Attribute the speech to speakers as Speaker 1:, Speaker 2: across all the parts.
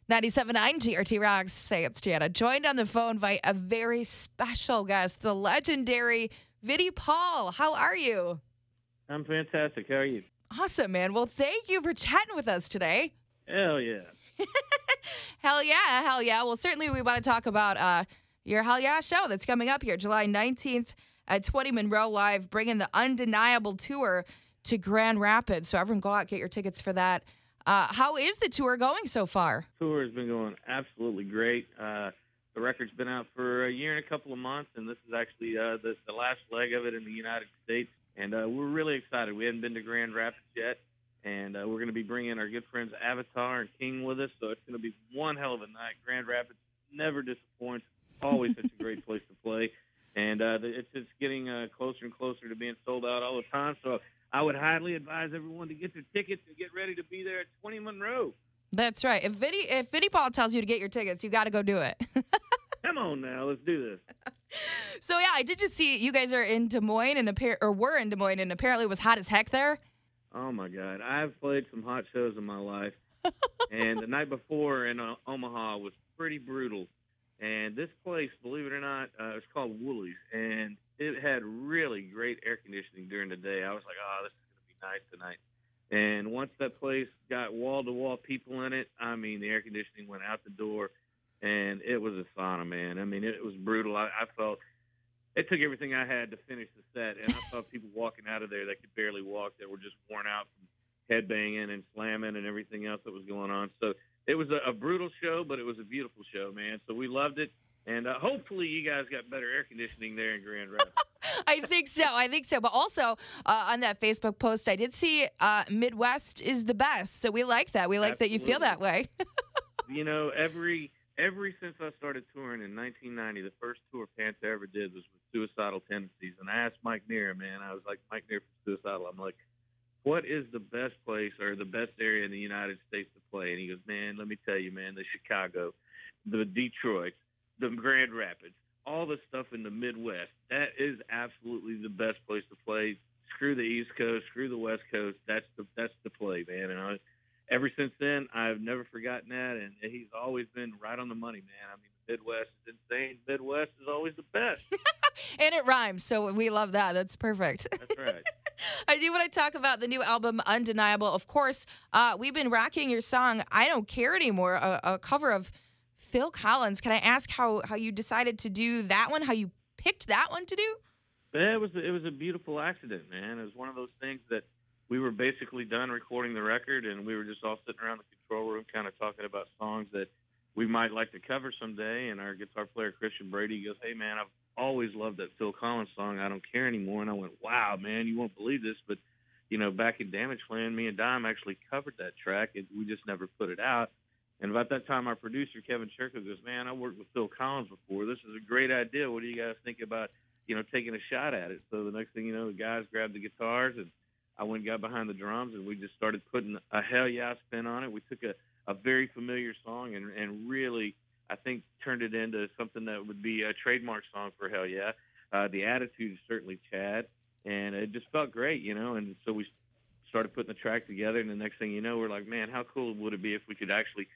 Speaker 1: 97.9 GRT Rocks. Say it's Jana. Joined on the phone by a very special guest, the legendary Vinnie Paul. How are you?
Speaker 2: I'm fantastic. How are you?
Speaker 1: Awesome, man. Well, thank you for chatting with us today.
Speaker 2: Hell yeah.
Speaker 1: Hell yeah, hell yeah. Well, certainly we want to talk about your Hellyeah show that's coming up here July 19th at 20 Monroe Live, bringing the undeniable tour to Grand Rapids. So everyone go out, get your tickets for that. How is the tour going so far?
Speaker 2: Tour has been going absolutely great. The record's been out for a year and a couple of months, and this is actually the last leg of it in the United States. And we're really excited. We haven't been to Grand Rapids yet, and we're going to be bringing our good friends Avatar and King with us, so it's going to be one hell of a night. Grand Rapids never disappoints. Always such a great place to play. And it's just getting closer and closer to being sold out all the time. So I would highly advise everyone to get their tickets and get ready to be there at 20 Monroe.
Speaker 1: That's right. If Vinnie Paul tells you to get your tickets, you got to go do it.
Speaker 2: Come on now, let's do this.
Speaker 1: So yeah, I did just see you guys are in Des Moines were in Des Moines, and apparently it was hot as heck there.
Speaker 2: Oh my God, I've played some hot shows in my life, and the night before in Omaha was pretty brutal. And this place, believe it or not, it's called Woolies, and it had really great air conditioning during the day. I was like, oh, this is going to be nice tonight. And once that place got wall-to-wall people in it, I mean, the air conditioning went out the door, and it was a sauna, man. I mean, it was brutal. I felt it took everything I had to finish the set, and I saw people walking out of there that could barely walk, that were just worn out from headbanging and slamming and everything else that was going on. So it was a brutal show, but it was a beautiful show, man. So we loved it. And hopefully you guys got better air conditioning there in Grand Rapids.
Speaker 1: I think so. But also on that Facebook post, I did see Midwest is the best. So we like that. We like
Speaker 2: Absolutely.
Speaker 1: that you feel that way.
Speaker 2: You know, every since I started touring in 1990, the first tour Panther ever did was with Suicidal Tendencies. And I asked Mike Neer, man, I was like, Mike Neer from Suicidal, I'm like, what is the best place or the best area in the United States to play? And he goes, man, let me tell you, man, the Chicago, the Detroit, the Grand Rapids, all the stuff in the Midwest, that is absolutely the best place to play. Screw the East Coast, screw the West Coast. That's the play, man. And ever since then, I've never forgotten that, and he's always been right on the money, man. I mean, the Midwest is insane. Midwest is always the best.
Speaker 1: And it rhymes, so we love that. That's perfect.
Speaker 2: That's right.
Speaker 1: I do want to talk about the new album, Undeniable. Of course, we've been rocking your song, I Don't Care Anymore, a cover of Phil Collins. Can I ask how you decided to do that one, how you picked that one to do?
Speaker 2: Yeah, it was a beautiful accident, man. It was one of those things that we were basically done recording the record, and we were just all sitting around the control room kind of talking about songs that we might like to cover someday. And our guitar player, Christian Brady, goes, hey, man, I've always loved that Phil Collins song, I Don't Care Anymore. And I went, wow, man, you won't believe this, but, you know, back in Damage Plan, me and Dime actually covered that track, and we just never put it out. And about that time, our producer, Kevin Sherko, goes, man, I worked with Phil Collins before. This is a great idea. What do you guys think about, you know, taking a shot at it? So the next thing you know, the guys grabbed the guitars, and I went and got behind the drums, and we just started putting a Hellyeah spin on it. We took a very familiar song and really, I think, turned it into something that would be a trademark song for Hellyeah. The attitude is certainly Chad, and it just felt great, you know. And so we started putting the track together, and the next thing you know, we're like, man, how cool would it be if we could actually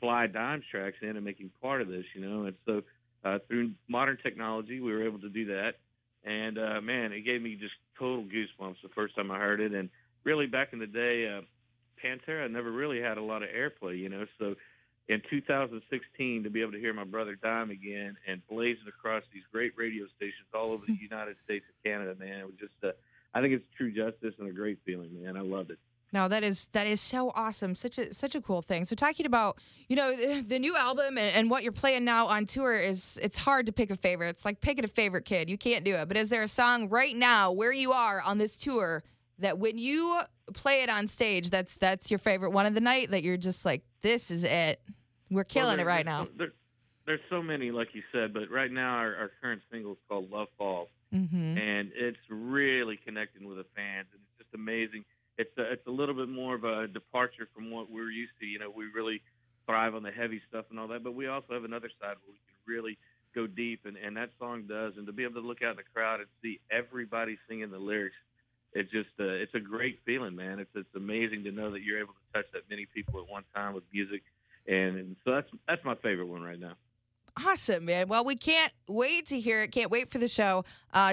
Speaker 2: fly Dime's tracks in and make him part of this, you know? And so through modern technology, we were able to do that. And, man, it gave me just total goosebumps the first time I heard it. And really back in the day, Pantera never really had a lot of airplay, you know. So in 2016, to be able to hear my brother Dime again and blazing across these great radio stations all over the United States and Canada, man, it was just I think it's true justice and a great feeling, man. I loved it.
Speaker 1: No, that is so awesome. Such a cool thing. So talking about, you know, the new album and what you're playing now on tour it's hard to pick a favorite. It's like picking a favorite kid. You can't do it. But is there a song right now where you are on this tour that when you play it on stage, that's your favorite one of the night, that you're just like, this is it. We're killing it right now.
Speaker 2: There's so many, like you said, but right now our current single is called Love Falls.
Speaker 1: Mm-hmm.
Speaker 2: And it's really connecting with the fans, and it's just amazing. It's a little bit more of a departure from what we're used to. You know, we really thrive on the heavy stuff and all that, but we also have another side where we can really go deep, and that song does. And to be able to look out in the crowd and see everybody singing the lyrics, it's just it's a great feeling, man. It's amazing to know that you're able to touch that many people at one time with music. And so that's my favorite one right now.
Speaker 1: Awesome, man. Well, we can't wait to hear it. Can't wait for the show.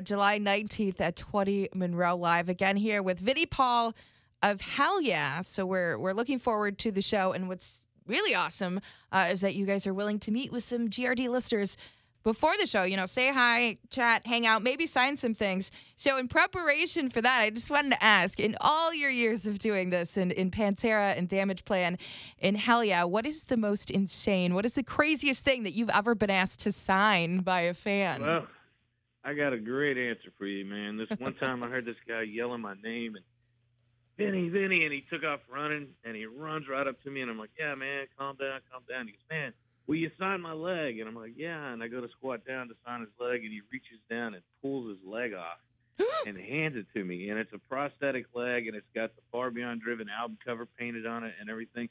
Speaker 1: July 19th at 20 Monroe Live. Again here with Vinnie Paul of Hellyeah. So we're looking forward to the show. And what's really awesome is that you guys are willing to meet with some GRD listeners before the show. You know, say hi, chat, hang out, maybe sign some things. So in preparation for that, I just wanted to ask, in all your years of doing this in Pantera and Damage Plan in Hellyeah, what is the most insane, what is the craziest thing that you've ever been asked to sign by a fan?
Speaker 2: Well, I got a great answer for you, man. This one time I heard this guy yelling my name, and Vinny, and he took off running, and he runs right up to me, and I'm like, yeah, man, calm down. He goes, man, will you sign my leg? And I'm like, yeah. And I go to squat down to sign his leg, and he reaches down and pulls his leg off and hands it to me. And it's a prosthetic leg, and it's got the Far Beyond Driven album cover painted on it and everything.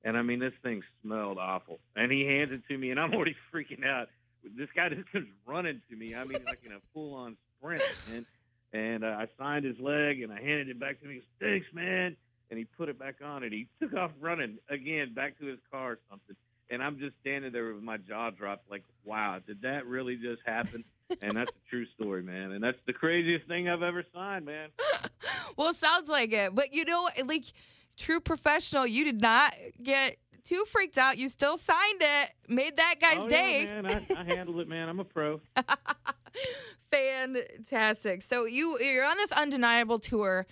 Speaker 2: And, I mean, this thing smelled awful. And he hands it to me, and I'm already freaking out. This guy just comes running to me. I mean, like in a full-on sprint, man. And I signed his leg, and I handed it back to him. He goes, thanks, man. And he put it back on, and he took off running again back to his car or something. And I'm just standing there with my jaw dropped like, wow, did that really just happen? And that's a true story, man. And that's the craziest thing I've ever signed, man.
Speaker 1: Well, it sounds like it. But, you know, like, true professional, you did not get too freaked out. You still signed it, made that guy's day.
Speaker 2: Yeah, man, I handled it, man. I'm a pro.
Speaker 1: Fantastic. So you're on this undeniable tour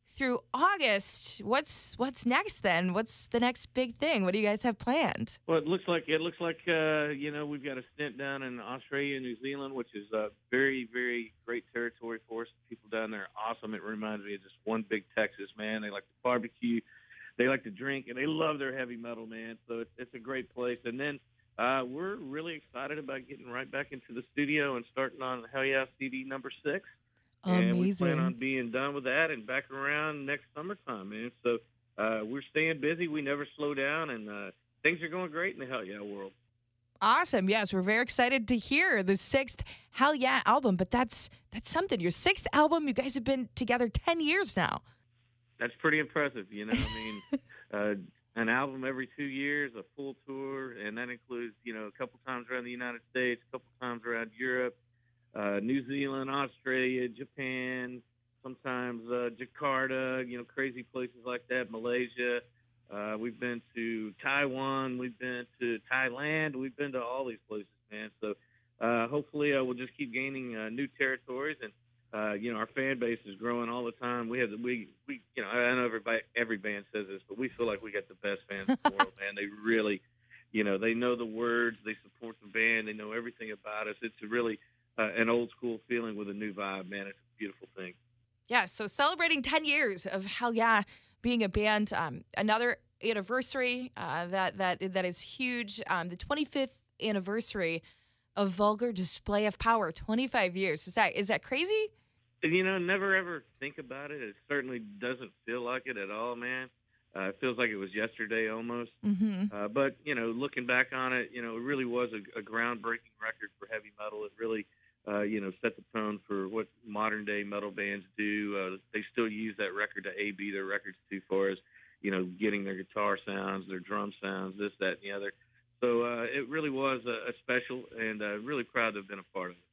Speaker 1: through August. What's next then? What's the next big thing? What do you guys have planned?
Speaker 2: Well, it looks like you know, we've got a stint down in Australia and New Zealand, which is a very, very great territory for us. People down there are awesome. It reminds me of just one big Texas, man. They like to barbecue, they like to drink, and they love their heavy metal, man. So it's a great place. And then we're really excited about getting right back into the studio and starting on Hellyeah CD number 6.
Speaker 1: Amazing.
Speaker 2: And we plan on being done with that and back around next summertime, man. So we're staying busy. We never slow down, and things are going great in the Hellyeah world.
Speaker 1: Awesome. Yes, we're very excited to hear the 6th Hellyeah album. But that's something. Your 6th album, you guys have been together 10 years now.
Speaker 2: That's pretty impressive, you know. I mean, an album every 2 years, a full tour, and that includes, you know, a couple times around the United States, a couple times around Europe. New Zealand, Australia, Japan, sometimes Jakarta, you know, crazy places like that, Malaysia. We've been to Taiwan. We've been to Thailand. We've been to all these places, man. So hopefully we'll just keep gaining new territories. And, you know, our fan base is growing all the time. We you know, I know every band says this, but we feel like we got the best fans in the world, man. They really, you know, they know the words. They support the band. They know everything about us. It's really an old school feeling with a new vibe, man. It's a beautiful thing.
Speaker 1: Yeah, so celebrating 10 years of Hellyeah being a band, another anniversary that is huge. The 25th anniversary of Vulgar Display of Power, 25 years. Is that crazy?
Speaker 2: You know, never ever think about it. It certainly doesn't feel like it at all, man. It feels like it was yesterday almost.
Speaker 1: Mm-hmm.
Speaker 2: But, you know, looking back on it, you know, it really was a groundbreaking record for heavy metal. It really, you know, set the tone for what modern day metal bands do. They still use that record to A/B their records too, far as, you know, getting their guitar sounds, their drum sounds, this, that, and the other. So it really was a special, and really proud to have been a part of it.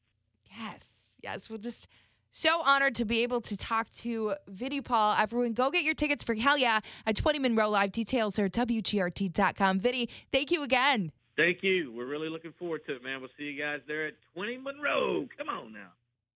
Speaker 1: Yes. We're just so honored to be able to talk to Vinnie Paul. Everyone, go get your tickets for Hellyeah at 20 Monroe Live. Details are at WGRD.com. Vinnie, thank you again.
Speaker 2: Thank you. We're really looking forward to it, man. We'll see you guys there at 20 Monroe. Come on now.